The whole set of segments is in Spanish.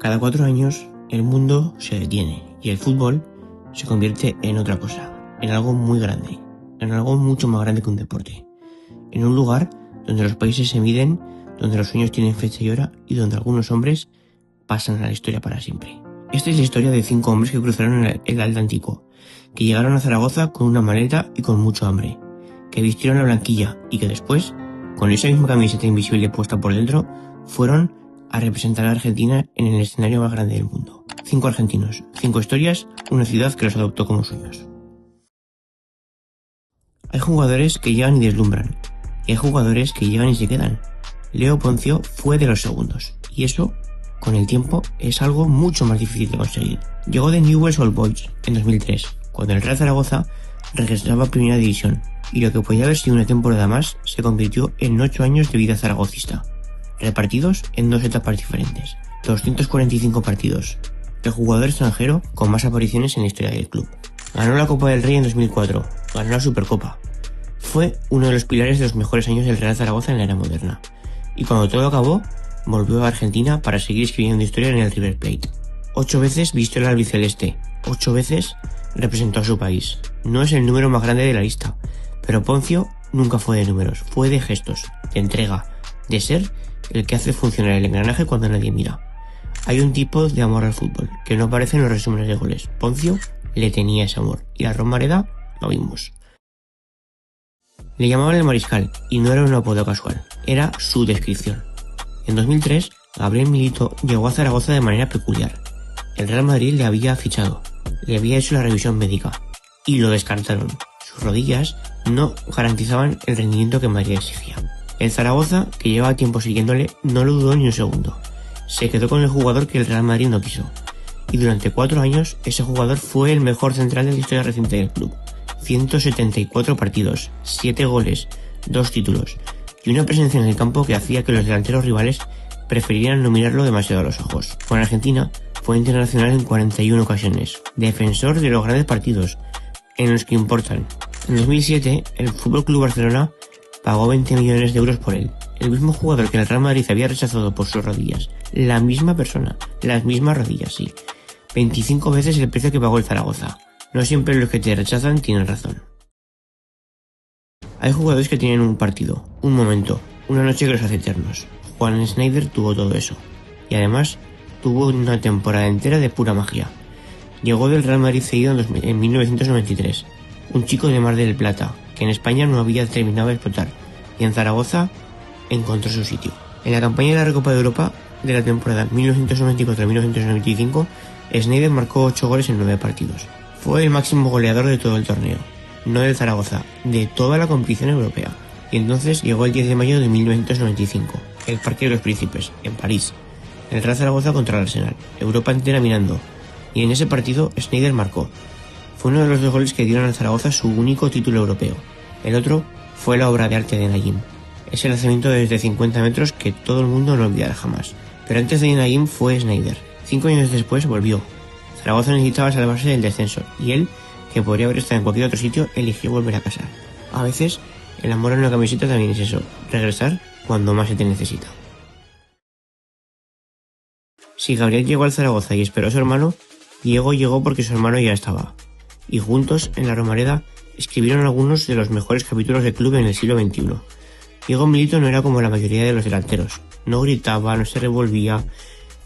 Cada 4 años el mundo se detiene y el fútbol se convierte en otra cosa, en algo muy grande, en algo mucho más grande que un deporte, en un lugar donde los países se miden, donde los sueños tienen fecha y hora y donde algunos hombres pasan a la historia para siempre. Esta es la historia de 5 hombres que cruzaron el Atlántico, que llegaron a Zaragoza con una maleta y con mucho hambre, que vistieron la blanquilla y que después, con esa misma camiseta invisible puesta por dentro, fueron a representar a Argentina en el escenario más grande del mundo. 5 argentinos, 5 historias, una ciudad que los adoptó como suyos. Hay jugadores que llegan y deslumbran, y hay jugadores que llegan y se quedan. Leo Ponzio fue de los segundos, y eso, con el tiempo, es algo mucho más difícil de conseguir. Llegó de Newell's Old Boys en 2003, cuando el Real Zaragoza regresaba a Primera División, y lo que podía haber sido una temporada más se convirtió en 8 años de vida zaragocista, repartidos en 2 etapas diferentes. 245 partidos. El jugador extranjero con más apariciones en la historia del club. Ganó la Copa del Rey en 2004, ganó la Supercopa. Fue uno de los pilares de los mejores años del Real Zaragoza en la era moderna. Y cuando todo acabó, volvió a Argentina para seguir escribiendo historia en el River Plate. 8 veces vistió el albiceleste, 8 veces representó a su país. No es el número más grande de la lista, pero Ponzio nunca fue de números, fue de gestos, de entrega, de ser el que hace funcionar el engranaje cuando nadie mira. Hay un tipo de amor al fútbol que no aparece en los resúmenes de goles. Ponzio le tenía ese amor y la Romareda lo vimos. Le llamaban el Mariscal y no era un apodo casual, era su descripción. En 2003, Gabriel Milito llegó a Zaragoza de manera peculiar. El Real Madrid le había fichado, le había hecho la revisión médica y lo descartaron. Sus rodillas no garantizaban el rendimiento que Madrid exigía. El Zaragoza, que llevaba tiempo siguiéndole, no lo dudó ni un segundo. Se quedó con el jugador que el Real Madrid no quiso. Y durante 4 años, ese jugador fue el mejor central de la historia reciente del club. 174 partidos, 7 goles, 2 títulos y una presencia en el campo que hacía que los delanteros rivales preferieran no mirarlo demasiado a los ojos. Con Argentina, fue internacional en 41 ocasiones, defensor de los grandes partidos, en los que importan. En 2007, el FC Barcelona pagó 20 millones de euros por él. El mismo jugador que el Real Madrid había rechazado por sus rodillas. La misma persona, las mismas rodillas, sí. 25 veces el precio que pagó el Zaragoza. No siempre los que te rechazan tienen razón. Hay jugadores que tienen un partido, un momento, una noche que los hace eternos. Juan Snyder tuvo todo eso. Y además, tuvo una temporada entera de pura magia. Llegó del Real Madrid cedido en 1993. Un chico de Mar del Plata, que en España no había terminado de explotar, y en Zaragoza encontró su sitio. En la campaña de la Recopa de Europa de la temporada 1994-1995, Snyder marcó 8 goles en 9 partidos. Fue el máximo goleador de todo el torneo, no del Zaragoza, de toda la competición europea. Y entonces llegó el 10 de mayo de 1995, el Parque de los Príncipes, en París. El Real Zaragoza contra el Arsenal, Europa entera mirando. Y en ese partido Snyder marcó. Fue uno de los 2 goles que dieron al Zaragoza su único título europeo. El otro fue la obra de arte de Nayim. Ese lanzamiento desde 50 metros que todo el mundo no olvidará jamás. Pero antes de Nayim fue Snyder. 5 años después volvió. Zaragoza necesitaba salvarse del descenso y él, que podría haber estado en cualquier otro sitio, eligió volver a casa. A veces, el amor en una camiseta también es eso, regresar cuando más se te necesita. Si Gabriel llegó al Zaragoza y esperó a su hermano, Diego llegó porque su hermano ya estaba. Y juntos, en la Romareda, escribieron algunos de los mejores capítulos del club en el siglo XXI. Diego Milito no era como la mayoría de los delanteros. No gritaba, no se revolvía.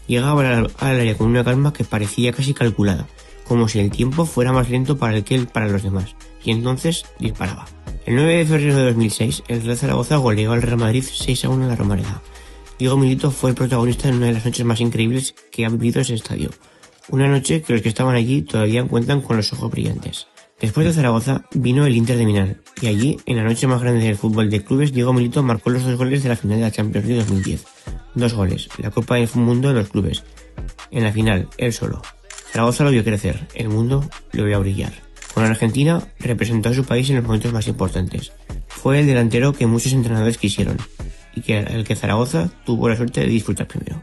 Llegaba al área con una calma que parecía casi calculada, como si el tiempo fuera más lento para él que para los demás, y entonces disparaba. El 9 de febrero de 2006, el Real Zaragoza goleó al Real Madrid 6-1 en la Romareda. Diego Milito fue el protagonista en una de las noches más increíbles que ha vivido ese estadio. Una noche que los que estaban allí todavía cuentan con los ojos brillantes. Después de Zaragoza vino el Inter de Milán, y allí, en la noche más grande del fútbol de clubes, Diego Milito marcó los 2 goles de la final de la Champions League 2010. 2 goles, la Copa del Mundo de los clubes. En la final, él solo. Zaragoza lo vio crecer, el mundo lo vio brillar. Con Argentina, representó a su país en los momentos más importantes. Fue el delantero que muchos entrenadores quisieron, y el que Zaragoza tuvo la suerte de disfrutar primero.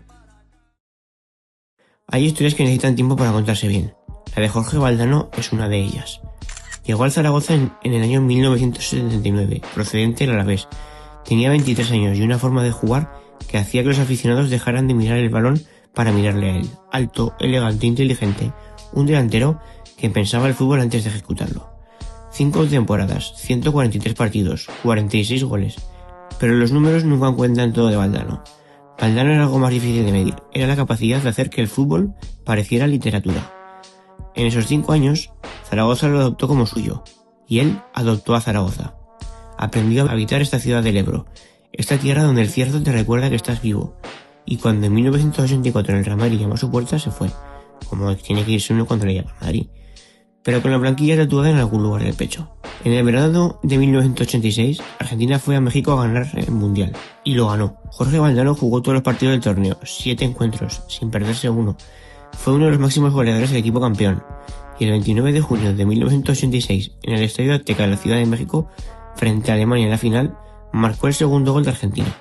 Hay historias que necesitan tiempo para contarse bien. La de Jorge Valdano es una de ellas. Llegó al Zaragoza en el año 1979, procedente del Alavés. Tenía 23 años y una forma de jugar que hacía que los aficionados dejaran de mirar el balón para mirarle a él, alto, elegante, inteligente, un delantero que pensaba el fútbol antes de ejecutarlo. 5 temporadas, 143 partidos, 46 goles. Pero los números nunca cuentan todo de Valdano. Valdano era algo más difícil de medir, era la capacidad de hacer que el fútbol pareciera literatura. En esos 5 años, Zaragoza lo adoptó como suyo, y él adoptó a Zaragoza. Aprendió a habitar esta ciudad del Ebro, esta tierra donde el cierzo te recuerda que estás vivo, y cuando en 1984 el Real Madrid llamó a su puerta se fue, como tiene que irse uno cuando le llama a Madrid, pero con la blanquilla tatuada en algún lugar del pecho. En el verano de 1986, Argentina fue a México a ganar el Mundial, y lo ganó. Jorge Valdano jugó todos los partidos del torneo, 7 encuentros, sin perderse uno. Fue uno de los máximos goleadores del equipo campeón, y el 29 de junio de 1986, en el Estadio Azteca de la Ciudad de México, frente a Alemania en la final, marcó el segundo gol de Argentina.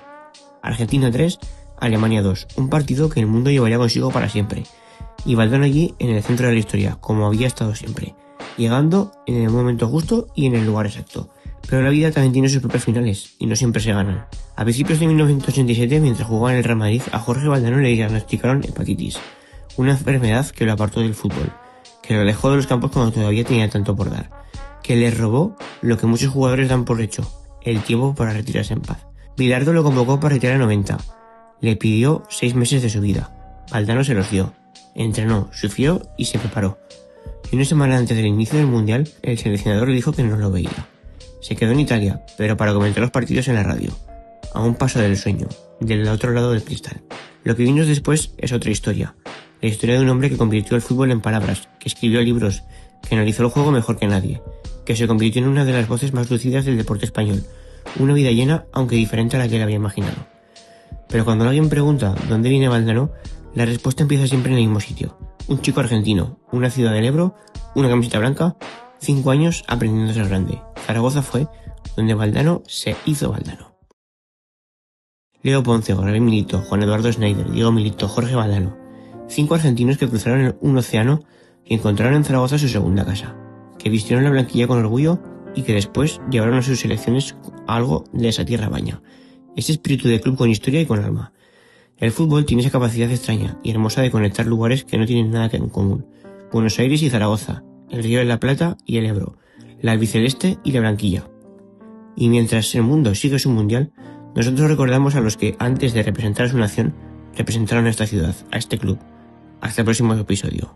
Argentina 3, Alemania 2, un partido que el mundo llevaría consigo para siempre, y Valdano allí en el centro de la historia, como había estado siempre, llegando en el momento justo y en el lugar exacto. Pero la vida también tiene sus propios finales, y no siempre se ganan. A principios de 1987, mientras jugaba en el Real Madrid, a Jorge Valdano le diagnosticaron hepatitis, una enfermedad que lo apartó del fútbol, que lo alejó de los campos cuando todavía tenía tanto por dar, que le robó lo que muchos jugadores dan por hecho, el tiempo para retirarse en paz. Bilardo lo convocó para retirar a 90. Le pidió 6 meses de su vida. Valdano se los dio. Entrenó, sufrió y se preparó. Y una semana antes del inicio del Mundial, el seleccionador le dijo que no lo veía. Se quedó en Italia, pero para comentar los partidos en la radio. A un paso del sueño, del otro lado del cristal. Lo que vino después es otra historia. La historia de un hombre que convirtió el fútbol en palabras, que escribió libros, que analizó el juego mejor que nadie, que se convirtió en una de las voces más lucidas del deporte español. Una vida llena, aunque diferente a la que él había imaginado. Pero cuando alguien pregunta dónde viene Valdano, la respuesta empieza siempre en el mismo sitio. Un chico argentino, una ciudad del Ebro, una camiseta blanca, 5 años aprendiendo a ser grande. Zaragoza fue donde Valdano se hizo Valdano. Leo Ponce, Gabriel Milito, Juan Eduardo Schneider, Diego Milito, Jorge Valdano. 5 argentinos que cruzaron un océano y encontraron en Zaragoza su segunda casa, que vistieron la blanquilla con orgullo y que después llevaron a sus selecciones algo de esa tierra baña. Ese espíritu de club con historia y con alma. El fútbol tiene esa capacidad extraña y hermosa de conectar lugares que no tienen nada en común. Buenos Aires y Zaragoza, el Río de la Plata y el Ebro, la albiceleste y la blanquilla. Y mientras el mundo sigue su mundial, nosotros recordamos a los que antes de representar a su nación, representaron a esta ciudad, a este club. Hasta el próximo episodio.